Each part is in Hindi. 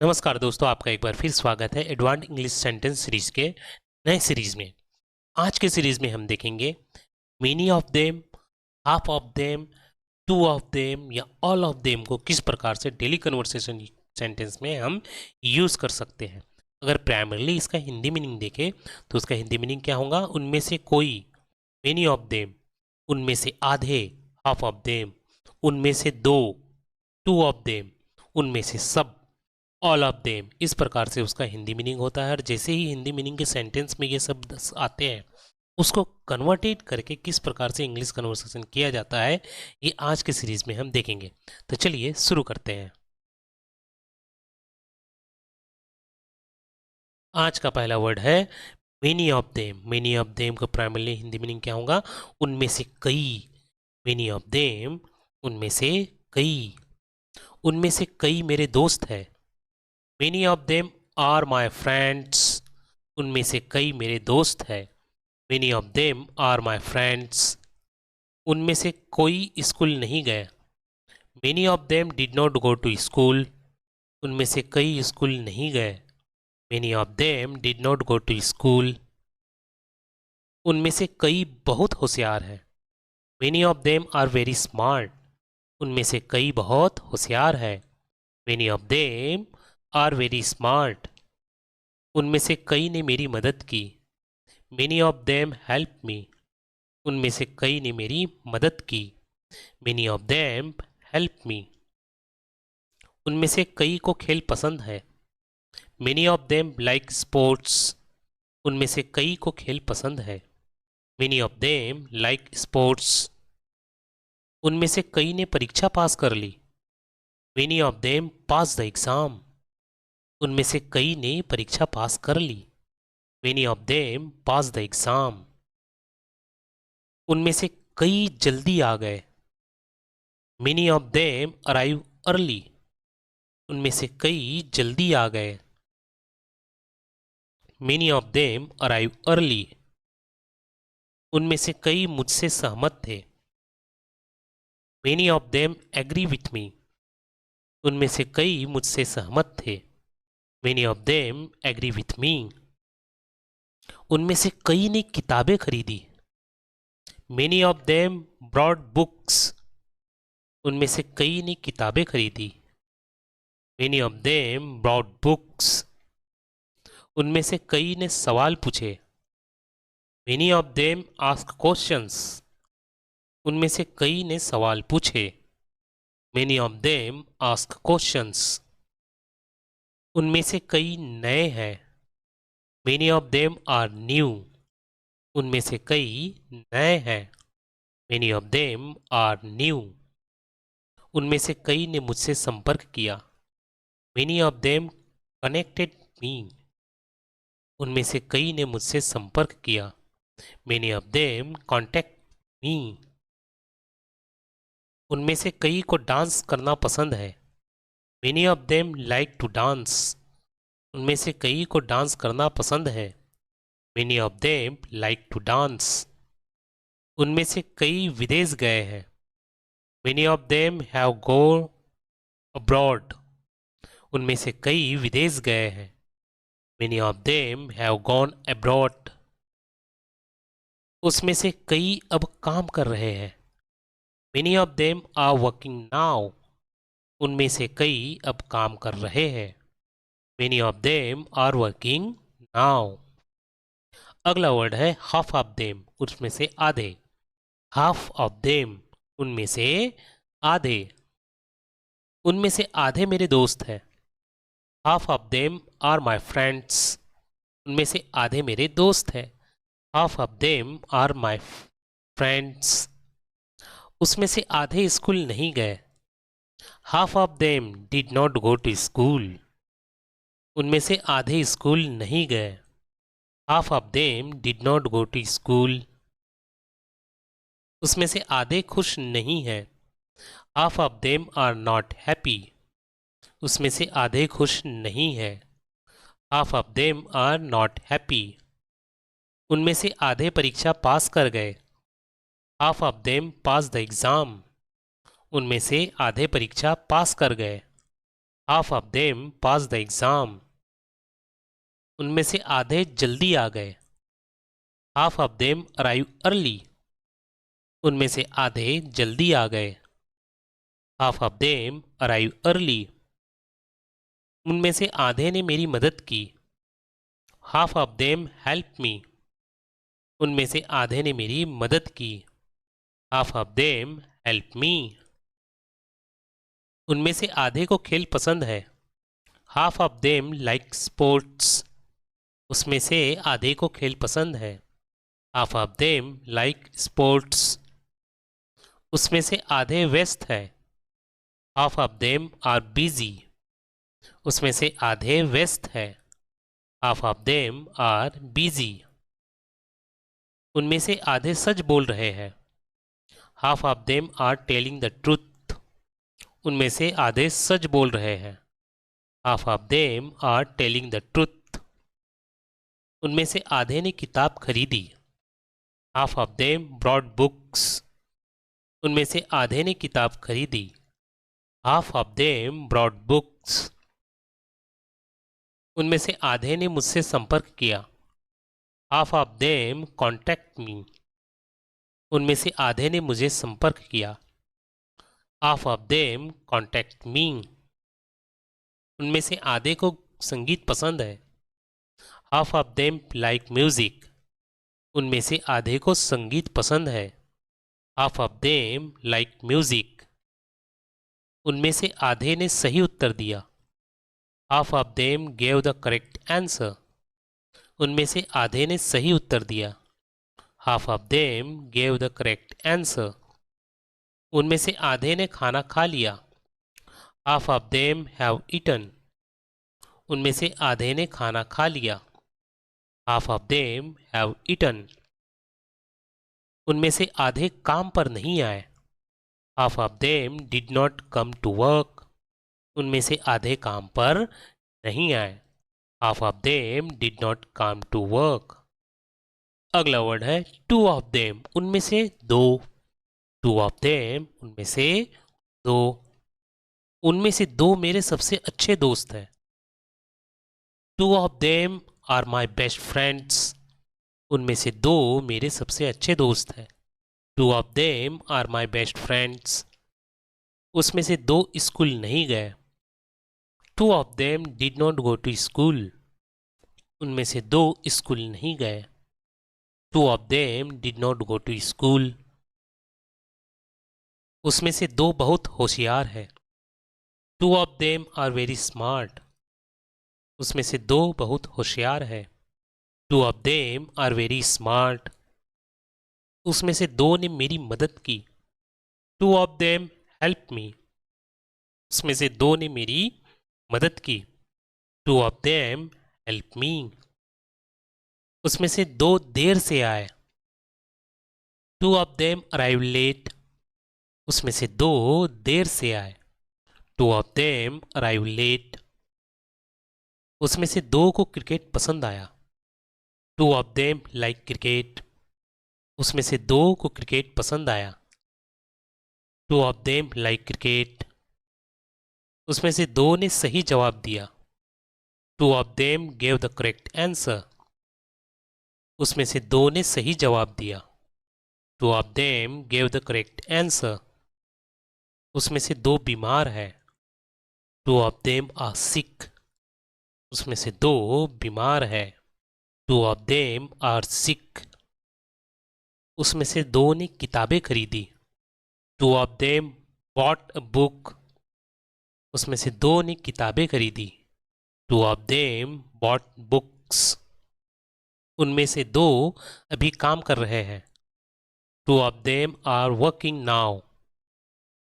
नमस्कार दोस्तों, आपका एक बार फिर स्वागत है एडवांस इंग्लिश सेंटेंस सीरीज के नए सीरीज में। आज के सीरीज में हम देखेंगे many of them, half of them, to of them या ऑल ऑफ देम को किस प्रकार से डेली कन्वर्सेशन सेंटेंस में हम यूज़ कर सकते हैं। अगर प्राइमरली इसका हिंदी मीनिंग देखें तो उसका हिंदी मीनिंग क्या होगा? उनमें से कोई, मेनी ऑफ देम, उनमें से आधे, हाफ ऑफ देम, उनमें से दो, टू ऑफ देम, उनमें से सब, ऑल ऑफ देम। इस प्रकार से उसका हिंदी मीनिंग होता है। और जैसे ही हिंदी मीनिंग के सेंटेंस में ये शब्द आते हैं, उसको कन्वर्टेड करके किस प्रकार से इंग्लिश कन्वर्सेशन किया जाता है, ये आज के सीरीज में हम देखेंगे। तो चलिए शुरू करते हैं। आज का पहला वर्ड है many of them. Many of them का प्राइमरली हिंदी मीनिंग क्या होगा? उनमें से कई। मेनी ऑफ देम, उनमें से कई। उनमें से कई मेरे दोस्त हैं। Many of them are my friends. उनमें से कई मेरे दोस्त हैं। Many of them are my friends. उनमें से कोई स्कूल नहीं गया। Many of them did not go to school. उनमें से कई स्कूल नहीं गए। Many of them did not go to school. उनमें से कई बहुत होशियार हैं। Many of them are very smart. उनमें से कई बहुत होशियार हैं। Many of them are very smart. उनमें से कई ने मेरी मदद की। Many of them help me. उनमें से कई ने मेरी मदद की। Many of them help me. उनमें से कई को खेल पसंद है। Many of them like sports. उनमें से कई को खेल पसंद है। Many of them like sports. उनमें से कई ने परीक्षा पास कर ली। Many of them pass the exam. उनमें से कई ने परीक्षा पास कर ली। Many of them pass the exam. उनमें से कई जल्दी आ गए। Many of them arrive early. उनमें से कई जल्दी आ गए। Many of them arrive early. उनमें से कई मुझसे सहमत थे। Many of them agree with me. उनमें से कई मुझसे सहमत थे। Many of them agree with me. उनमें से कई ने किताबें खरीदी। Many of them brought books. उनमें से कई ने किताबें खरीदी। Many of them brought books. उनमें से कई ने सवाल पूछे। Many of them ask questions. उनमें से कई ने सवाल पूछे। Many of them ask questions. उनमें से कई नए हैं। Many of them are new. उनमें से कई नए हैं। Many of them are new. उनमें से कई ने मुझसे संपर्क किया। Many of them connected me. उनमें से कई ने मुझसे संपर्क किया। Many of them contact me. उनमें से कई को डांस करना पसंद है। Many of them like to dance. उनमें से कई को डांस करना पसंद है। Many of them like to dance. उनमें से कई विदेश गए हैं। Many of them have go abroad. उनमें से कई विदेश गए हैं। Many of them have gone abroad. उसमें से कई अब काम कर रहे हैं। Many of them are working now. उनमें से कई अब काम कर रहे हैं। Many of them are working now. अगला वर्ड है हाफ ऑफ देम, उसमें से आधे। हाफ ऑफ देम, उनमें से आधे। उनमें से आधे मेरे दोस्त हैं। Half of them are my friends. उनमें से आधे मेरे दोस्त हैं। Half of them are my friends. उसमें से आधे स्कूल नहीं गए। Half of them did not go to school. उनमें से आधे स्कूल नहीं गए। Half of them did not go to school. उसमें से आधे खुश नहीं हैं। Half of them are not happy. उसमें से आधे खुश नहीं हैं। Half of them are not happy. उनमें से आधे परीक्षा पास कर गए। Half of them pass the exam. उनमें से आधे परीक्षा पास कर गए। Half of them pass the exam. उनमें से आधे जल्दी आ गए। Half of them arrive early. उनमें से आधे जल्दी आ गए। Half of them arrive early. उनमें से आधे ने मेरी मदद की। Half of them help me. उनमें से आधे ने मेरी मदद की। Half of them help me. उनमें से आधे को खेल पसंद है। Half of them like sports. उसमें से आधे को खेल पसंद है। Half of them like sports. उसमें से आधे व्यस्त है। Half of them are busy. उसमें से आधे व्यस्त है। Half of them are busy. उनमें से आधे सच बोल रहे हैं। Half of them are telling the truth. उनमें से आधे सच बोल रहे हैं। Half of them are telling the truth. उनमें से आधे ने किताब खरीदी। Half of them brought books. उनमें से आधे ने किताब खरीदी। Half of them brought books. उनमें से आधे ने मुझसे संपर्क किया। Half of them contact me. उनमें से आधे ने मुझे संपर्क किया। Half of them contact me. उनमें से आधे को संगीत पसंद है। Half of them like music. उनमें से आधे को संगीत पसंद है। Half of them like music. उनमें से आधे ने सही उत्तर दिया। Half of them gave the correct answer. उनमें से आधे ने सही उत्तर दिया। Half of them gave the correct answer. उनमें से आधे ने खाना खा लिया। Half of them have eaten. उनमें से आधे ने खाना खा लिया। Half of them have eaten. उनमें से आधे काम पर नहीं आए। Half of them did not come to work. उनमें से आधे काम पर नहीं आए। Half of them did not come to work. अगला वर्ड है टू ऑफ देम। उनमें से दो। टू ऑफ देम उनमें से दो। उनमें से दो मेरे सबसे अच्छे दोस्त हैं। Two of them are my best friends. उनमें से दो मेरे सबसे अच्छे दोस्त हैं। Two of them are my best friends. उसमें से दो स्कूल नहीं गए। Two of them did not go to school. उनमें से दो स्कूल नहीं गए। Two of them did not go to school. उसमें से दो बहुत होशियार है। Two of them are very smart. उसमें से दो बहुत होशियार है। Two of them are very smart. उसमें से दो ने मेरी मदद की। Two of them help me. उसमें से दो ने मेरी मदद की। Two of them help me. उसमें से दो देर से आए। Two of them arrive late. उसमें से दो देर से आए। Two of them arrive late. उसमें से दो को क्रिकेट पसंद आया। Two of them like cricket. उसमें से दो को क्रिकेट पसंद आया। Two of them like cricket. उसमें से दो ने सही जवाब दिया। Two of them gave the correct answer. उसमें से दो ने सही जवाब दिया। Two of them gave the correct answer. उसमें से दो बीमार है। Two of them are sick. उसमें से दो बीमार है। Two of them are sick. उसमें से दो ने किताबें खरीदी। Two of them bought a book. उसमें से दो ने किताबें खरीदी। Two of them bought books. उनमें से दो अभी काम कर रहे हैं। Two of them are working now.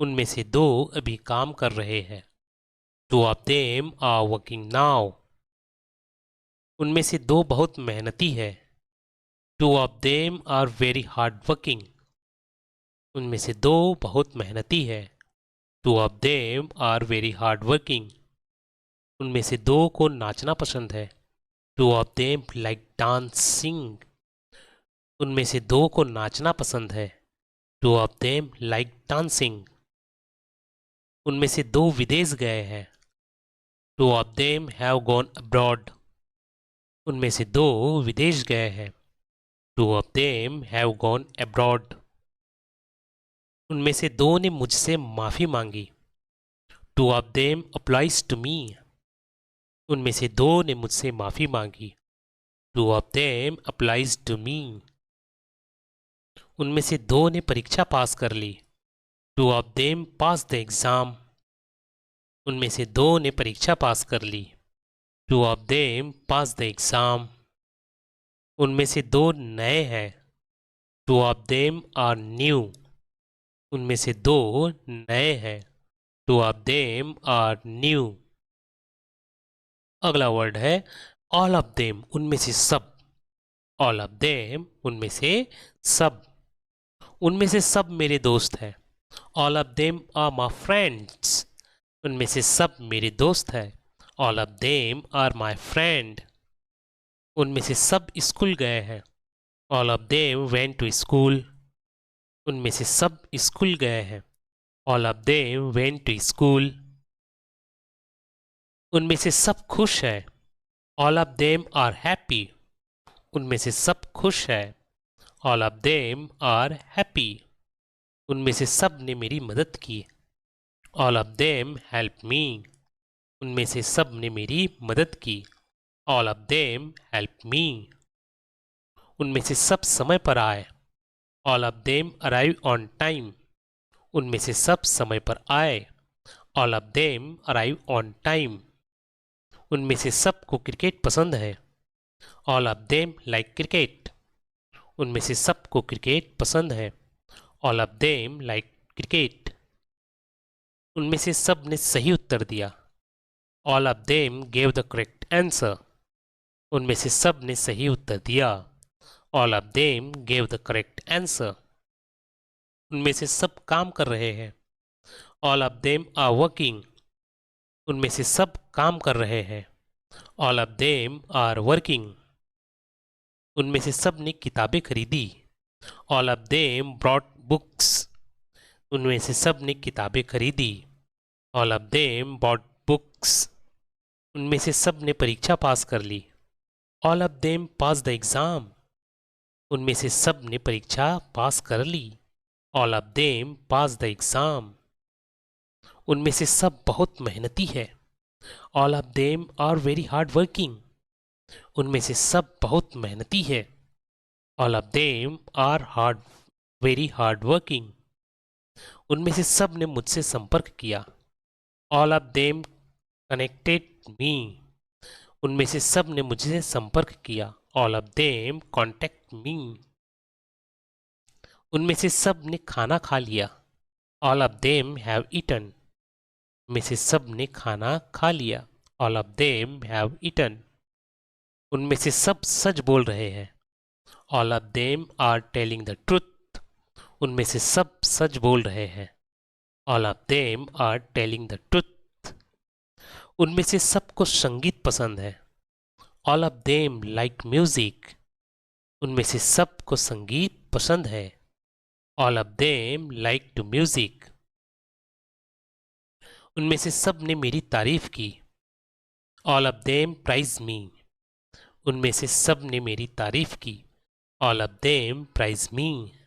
उनमें से दो अभी काम कर रहे हैं। Two of them are working now. उनमें से दो बहुत मेहनती है। Two of them are very hard working. उनमें से दो बहुत मेहनती है। Two of them are very hard working. उनमें से दो को नाचना पसंद है। Two of them like dancing. उनमें से दो को नाचना पसंद है। Two of them like dancing. उनमें से दो विदेश गए हैं। 2 of them have gone abroad. उनमें से 2 विदेश गए हैं. 2 of them have gone abroad. उनमें से 2 ने मुझसे माफ़ी मांगी. 2 of them applies to me. उनमें से 2 ने मुझसे माफ़ी मांगी. 2 of them applies to me. उनमें से 2 ने परीक्षा पास कर ली. 2 of them passed the exam. उनमें से 2 ने परीक्षा पास कर ली. 2 of them passed the exam. उनमें से 2 नए हैं. 2 of them are new. उनमें से 2 नए हैं. 2 of them are new. अगला वर्ड है all of them. उनमें से सब. all of them उनमें से सब. उनमें से सब मेरे दोस्त हैं. all of them are my friends. उनमें से सब मेरे दोस्त हैं. all of them are my friend. उनमें से सब स्कूल गए हैं. all of them went to school. उनमें से सब स्कूल गए हैं. all of them went to school. उनमें से सब खुश हैं. all of them are happy. उनमें से सब खुश हैं. all of them are happy. उनमें से सब ने मेरी मदद की. all of them help me. उनमें से सब ने मेरी मदद की. all of them help me. उनमें से सब समय पर आए. all of them arrive on time. उनमें से सब समय पर आए. all of them arrive on time. उनमें से सबको क्रिकेट पसंद है. all of them like cricket. उनमें से सबको क्रिकेट पसंद है. all of them like cricket. उनमें से सब ने सही उत्तर दिया. all of them gave the correct answer. उनमें से सब ने सही उत्तर दिया. all of them gave the correct answer. उनमें से सब काम कर रहे हैं. all of them are working. उनमें से सब काम कर रहे हैं. all of them are working. उनमें से सब ने किताबें खरीदी. all of them brought books. उनमें से सब ने किताबें खरीदी. all of them bought books. उनमें से सब ने परीक्षा पास कर ली. all of them passed the exam. उनमें से सब ने परीक्षा पास कर ली. all of them passed the exam. उनमें से सब बहुत मेहनती है. all of them are very hard working. उनमें से सब बहुत मेहनती है. all of them are very hard working. उनमें से सब ने मुझसे संपर्क किया. all of them connected me. उनमें से सब ने मुझसे संपर्क किया. all of them contact me. उनमें से सब ने खाना खा लिया. all of them have eaten. उनमें से सब ने खाना खा लिया. all of them have eaten. उनमें से सब सच बोल रहे हैं. all of them are telling the truth. उनमें से सब सच बोल रहे हैं. all of them are telling the truth. उनमें से सबको संगीत पसंद है. all of them like music. उनमें से सबको संगीत पसंद है. all of them like to music. उनमें से सब ने मेरी तारीफ की. all of them praise me. उनमें से सब ने मेरी तारीफ की. all of them praise me.